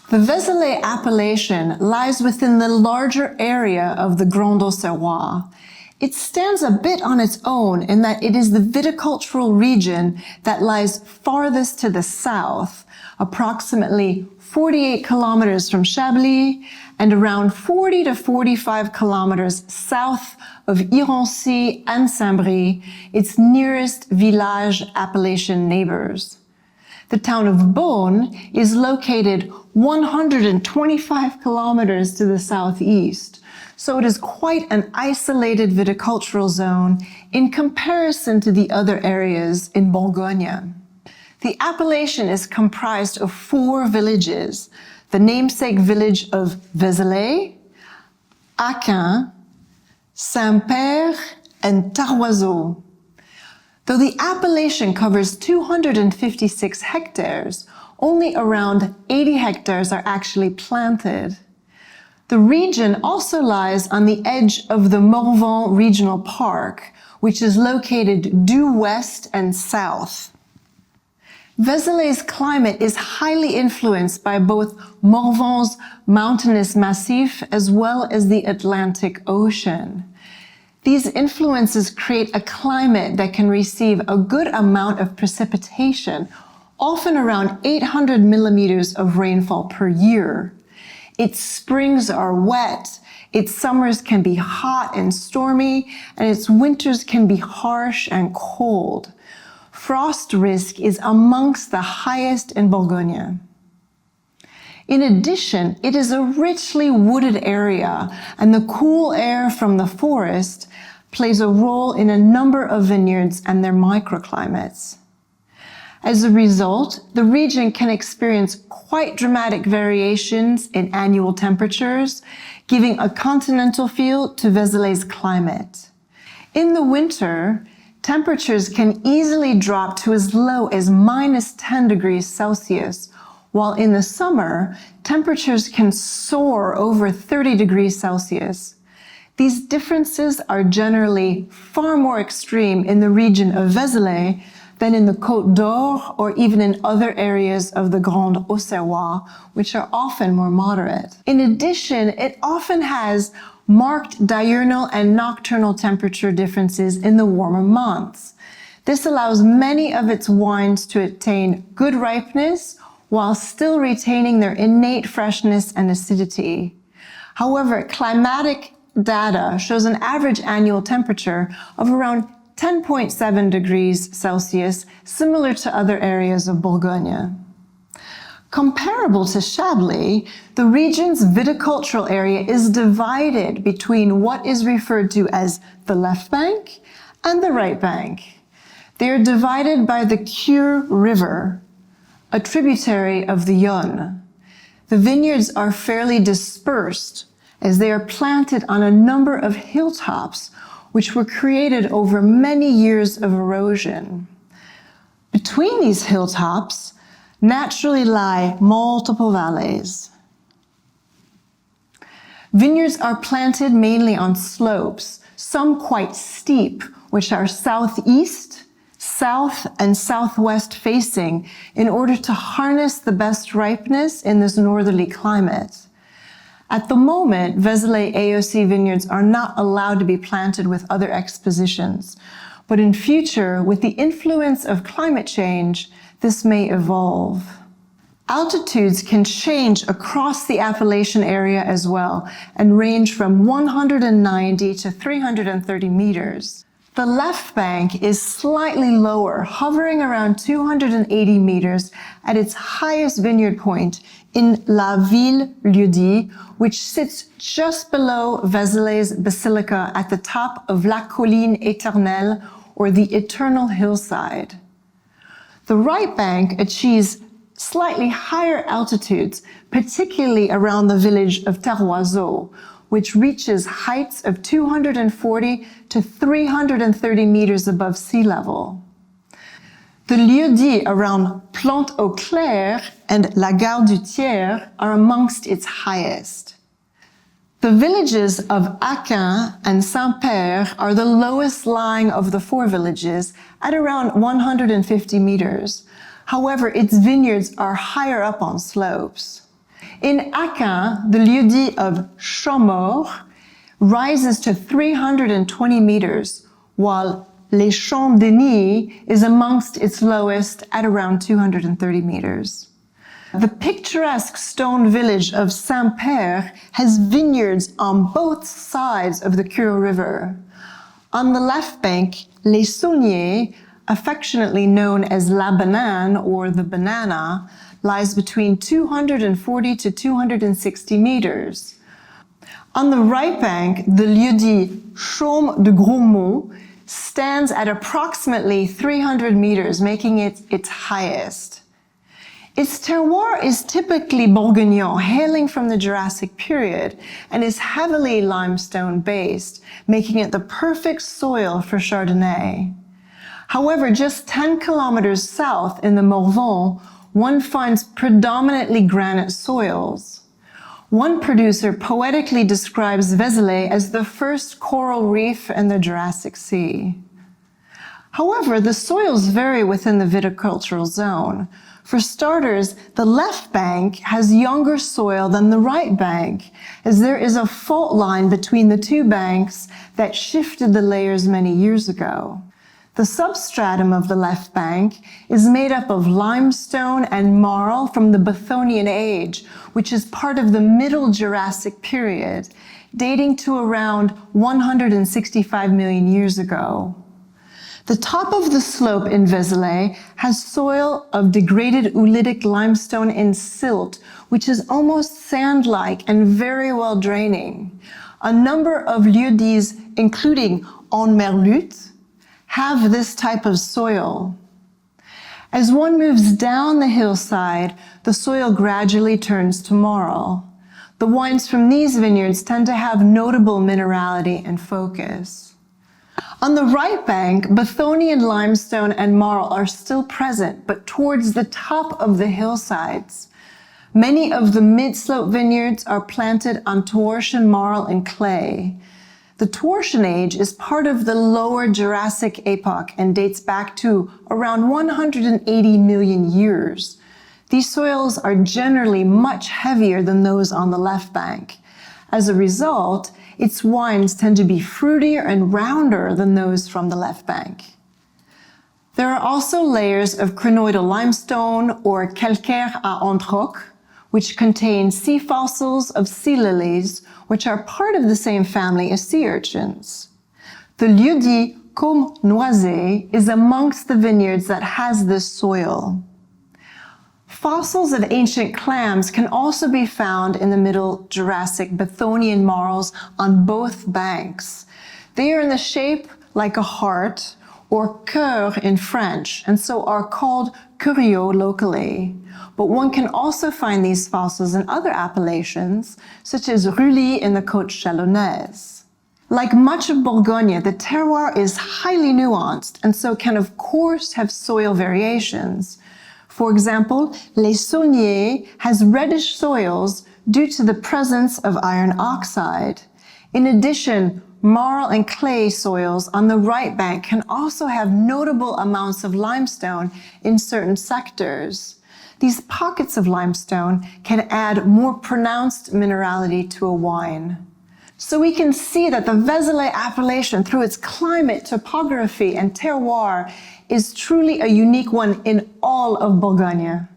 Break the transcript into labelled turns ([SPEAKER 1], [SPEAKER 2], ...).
[SPEAKER 1] The Vézelay appellation lies within the larger area of the Grand Terroir. It stands a bit on its own in that it is the viticultural region that lies farthest to the south, approximately 48 kilometers from Chablis and around 40 to 45 kilometers south of Irancy and Saint-Brie, its nearest village appellation neighbors. The town of Beaune is located 125 kilometers to the southeast, so it is quite an isolated viticultural zone in comparison to the other areas in Bourgogne. The appellation is comprised of 4 villages, the namesake village of Vézelay, Aquin, Saint-Père, and Tarroiseau. Though the appellation covers 256 hectares, only around 80 hectares are actually planted. The region also lies on the edge of the Morvan Regional Park, which is located due west and south. Vézelay's climate is highly influenced by both Morvan's mountainous massif as well as the Atlantic Ocean. These influences create a climate that can receive a good amount of precipitation, often around 800 millimeters of rainfall per year. Its springs are wet, its summers can be hot and stormy, and its winters can be harsh and cold. Frost risk is amongst the highest in Bourgogne. In addition, it is a richly wooded area, and the cool air from the forest plays a role in a number of vineyards and their microclimates. As a result, the region can experience quite dramatic variations in annual temperatures, giving a continental feel to Vézelay's climate. In the winter, temperatures can easily drop to as low as -10 degrees Celsius, while in the summer, temperatures can soar over 30 degrees Celsius. These differences are generally far more extreme in the region of Vézelay than in the Côte d'Or or even in other areas of the Grand Terroir, which are often more moderate. In addition, it often has marked diurnal and nocturnal temperature differences in the warmer months. This allows many of its wines to attain good ripeness while still retaining their innate freshness and acidity. However, climatic data shows an average annual temperature of around 10.7 degrees Celsius, similar to other areas of Bourgogne. Comparable to Chablis, the region's viticultural area is divided between what is referred to as the left bank and the right bank. They are divided by the Cure River, a tributary of the Yonne. The vineyards are fairly dispersed as they are planted on a number of hilltops which were created over many years of erosion. Between these hilltops naturally lie multiple valleys. Vineyards are planted mainly on slopes, some quite steep, which are southeast, south, and southwest facing in order to harness the best ripeness in this northerly climate. At the moment, Vézelay AOC vineyards are not allowed to be planted with other expositions, but in future, with the influence of climate change, this may evolve. Altitudes can change across the appellation area as well and range from 190 to 330 meters. The left bank is slightly lower, hovering around 280 meters at its highest vineyard point in La Ville-Lieu-dit, which sits just below Vézelay's Basilica at the top of La Colline Éternelle, or the Eternal Hillside. The right bank achieves slightly higher altitudes, particularly around the village of Tarroiseau, which reaches heights of 240 to 330 meters above sea level. The lieux-dits around Plante-aux-Claires and La Gare du Thiers are amongst its highest. The villages of Aquin and Saint-Père are the lowest lying of the 4 villages at around 150 meters. However, its vineyards are higher up on slopes. In Aquin, the lieu-dit of Champs-Morts rises to 320 meters, while Les Champs-Denis is amongst its lowest at around 230 meters. The picturesque stone village of Saint-Père has vineyards on both sides of the Cure River. On the left bank, Les Sauniers, affectionately known as La Banane or the Banana, lies between 240 to 260 meters. On the right bank, the lieu-dit Chaume de Grosmont stands at approximately 300 meters, making it its highest. Its terroir is typically Bourguignon, hailing from the Jurassic period, and is heavily limestone-based, making it the perfect soil for Chardonnay. However, just 10 kilometers south in the Morvan, one finds predominantly granite soils. One producer poetically describes Vézelay as the first coral reef in the Jurassic Sea. However, the soils vary within the viticultural zone. For starters, the left bank has younger soil than the right bank, as there is a fault line between the two banks that shifted the layers many years ago. The substratum of the left bank is made up of limestone and marl from the Bathonian Age, which is part of the Middle Jurassic period, dating to around 165 million years ago. The top of the slope in Vézelay has soil of degraded oolitic limestone and silt, which is almost sand-like and very well draining. A number of lieux-dits, including En Merlute, have this type of soil. As one moves down the hillside, the soil gradually turns to marl. The wines from these vineyards tend to have notable minerality and focus. On the right bank, Bathonian limestone and marl are still present, but towards the top of the hillsides. Many of the mid-slope vineyards are planted on Toarcian marl and clay. The Toarcian Age is part of the Lower Jurassic epoch and dates back to around 180 million years. These soils are generally much heavier than those on the left bank. As a result, its wines tend to be fruitier and rounder than those from the left bank. There are also layers of crinoidal limestone or calcaire à entroc, which contain sea fossils of sea lilies, which are part of the same family as sea urchins. The lieu-dit Côme Noisée is amongst the vineyards that has this soil. Fossils of ancient clams can also be found in the Middle Jurassic Bathonian marls on both banks. They are in the shape like a heart, or cœur in French, and so are called curieux locally. But one can also find these fossils in other appellations, such as Rully in the Côte Chalonnaise. Like much of Bourgogne, the terroir is highly nuanced, and so can of course have soil variations. For example, Les Sauniers has reddish soils due to the presence of iron oxide. In addition, marl and clay soils on the right bank can also have notable amounts of limestone in certain sectors. These pockets of limestone can add more pronounced minerality to a wine. So we can see that the Vézelay appellation, through its climate, topography, and terroir, is truly a unique one in all of Bourgogne.